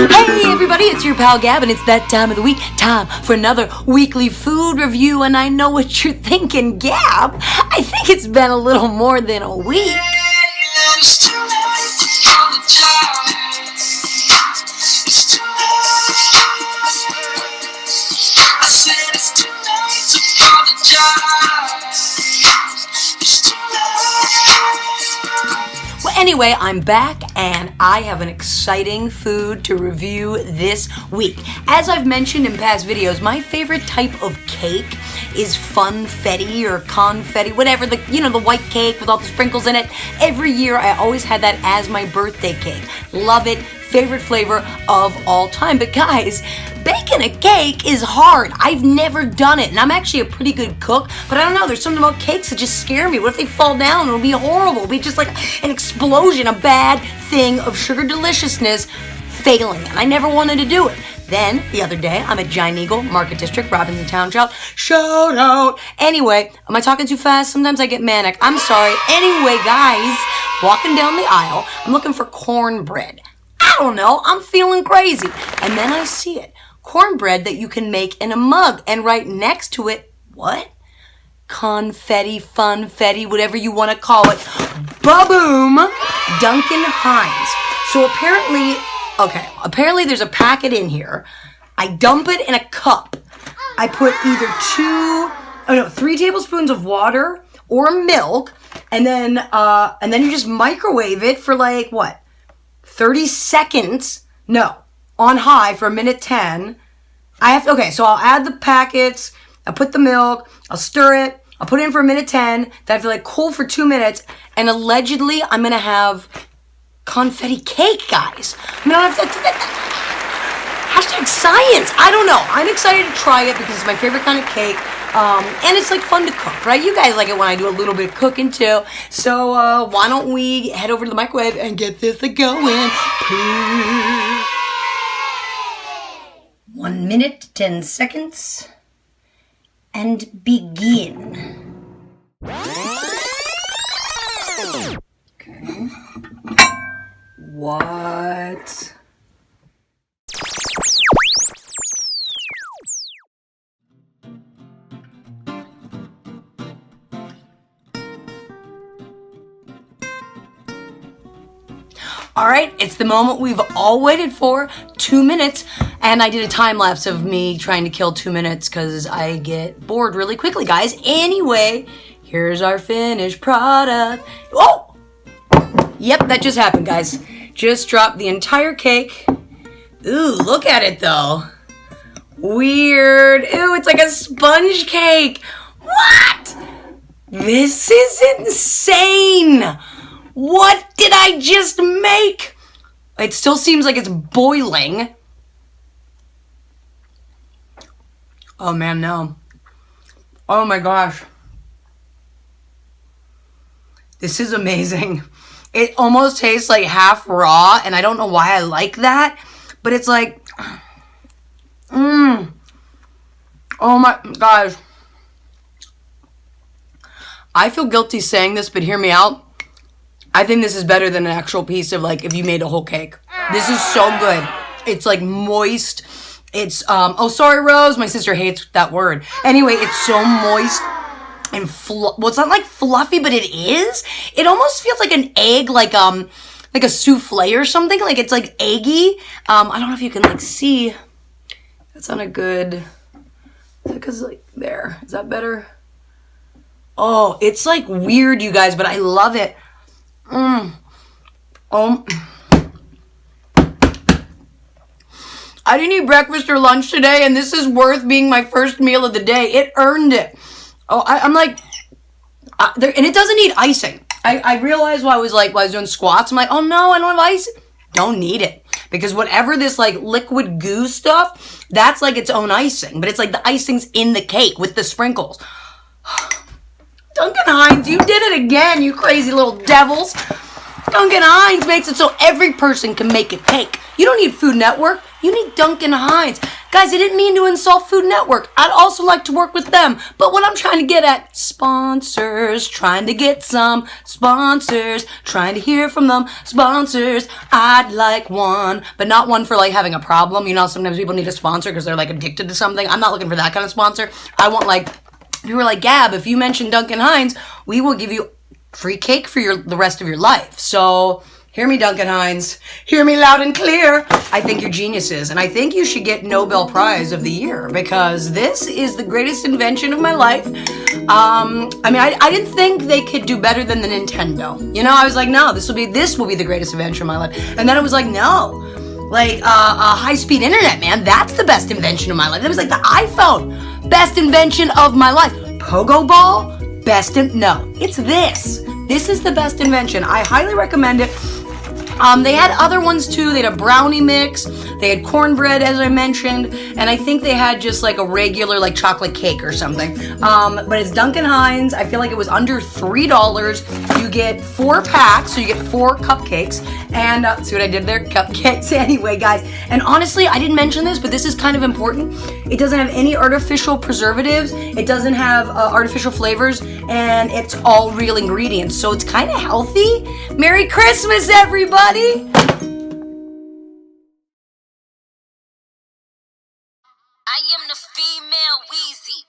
Hey everybody, it's your pal Gab, and it's that time of the week, time for another weekly food review. And I know what you're thinking, Gab, I think it's been a little more than a week. Well, anyway, I'm back and I have an exciting food to review this week. As I've mentioned in past videos, my favorite type of cake is funfetti or confetti, whatever, the white cake with all the sprinkles in it. Every year I always had that as my birthday cake. Love it, favorite flavor of all time. But guys, baking a cake is hard. I've never done it, and I'm actually a pretty good cook, but I don't know, there's something about cakes that just scare me. What if they fall down? It'll be horrible. It'll be just like an explosion, a bad thing of sugar deliciousness failing, and I never wanted to do it. Then, the other day, I'm at Giant Eagle, Market District, Robinson Town Shout out. Anyway, am I talking too fast? Sometimes I get manic. I'm sorry. Anyway, guys, walking down the aisle, I'm looking for cornbread. I don't know, I'm feeling crazy. And then I see it. Cornbread that you can make in a mug, and right next to it, what? Confetti, funfetti, whatever you want to call it. Ba-boom! Duncan Hines. So apparently there's a packet in here. I dump it in a cup. I put either 3 tablespoons of water or milk, and then you just microwave it for 30 seconds. No. On high for 1:10. So I'll add the packets, I'll put the milk, I'll stir it, I'll put it in for 1:10, then I feel cool for 2 minutes, and allegedly I'm gonna have confetti cake, guys. Hashtag science. I don't know. I'm excited to try it because it's my favorite kind of cake. And it's fun to cook, right? You guys like it when I do a little bit of cooking too. So why don't we head over to the microwave and get this going? 1 minute, 10 seconds, and begin. Okay. What? All right, it's the moment we've all waited for, 2 minutes, and I did a time lapse of me trying to kill 2 minutes because I get bored really quickly, guys. Anyway, here's our finished product. Oh! Yep, that just happened, guys. Just dropped the entire cake. Ooh, look at it, though. Weird. Ooh, it's like a sponge cake. What? This is insane. What did I just make? It still seems like it's boiling. Oh man, no. Oh my gosh. This is amazing. It almost tastes like half raw, and I don't know why I like that, but it's oh my gosh. I feel guilty saying this, but hear me out. I think this is better than an actual piece of if you made a whole cake. This is so good. It's moist. It's, oh sorry Rose, my sister hates that word. Anyway, it's so moist and well, it's not fluffy, but it is. It almost feels like an egg, like a souffle or something. It's eggy. I don't know if you can see. That's not a good, is that because there, is that better? Oh, it's weird, you guys, but I love it. I didn't eat breakfast or lunch today, and this is worth being my first meal of the day. It earned it. Oh, I'm and it doesn't need icing. I realized while I was doing squats, I'm oh no, I don't have ice. Don't need it. Because whatever this liquid goo stuff, that's its own icing. But it's the icing's in the cake with the sprinkles. Duncan Hines, you did it again, you crazy little devils. Duncan Hines makes it so every person can make a cake. You don't need Food Network. you need Duncan Hines. Guys, I didn't mean to insult Food Network. I'd also like to work with them. But what I'm trying to get at, sponsors, trying to get some sponsors, trying to hear from them, sponsors. I'd like one, but not one for like having a problem. You know, sometimes people need a sponsor because they're like addicted to something. I'm not looking for that kind of sponsor. I want like, if you were like, Gab, if you mention Duncan Hines, we will give you free cake for the rest of your life. So hear me, Duncan Hines. Hear me loud and clear. I think you're geniuses, and I think you should get Nobel Prize of the Year because this is the greatest invention of my life. I didn't think they could do better than the Nintendo. You know, I was like, no, this will be the greatest invention of my life. And then it was like, no, like a high-speed internet, man. That's the best invention of my life. It was like the iPhone, best invention of my life. Pogo ball, no, it's this. This is the best invention. I highly recommend it. They had other ones too. They had a brownie mix. They had cornbread, as I mentioned, and I think they had just like a regular like chocolate cake or something. But it's Duncan Hines. I feel like it was under $3. You get 4 packs, so you get 4 cupcakes. And see what I did there? Cupcakes. Anyway, guys. And honestly, I didn't mention this, but this is kind of important. It doesn't have any artificial preservatives. It doesn't have artificial flavors, and it's all real ingredients. So it's kind of healthy. Merry Christmas, everybody! I am the female Wheezy.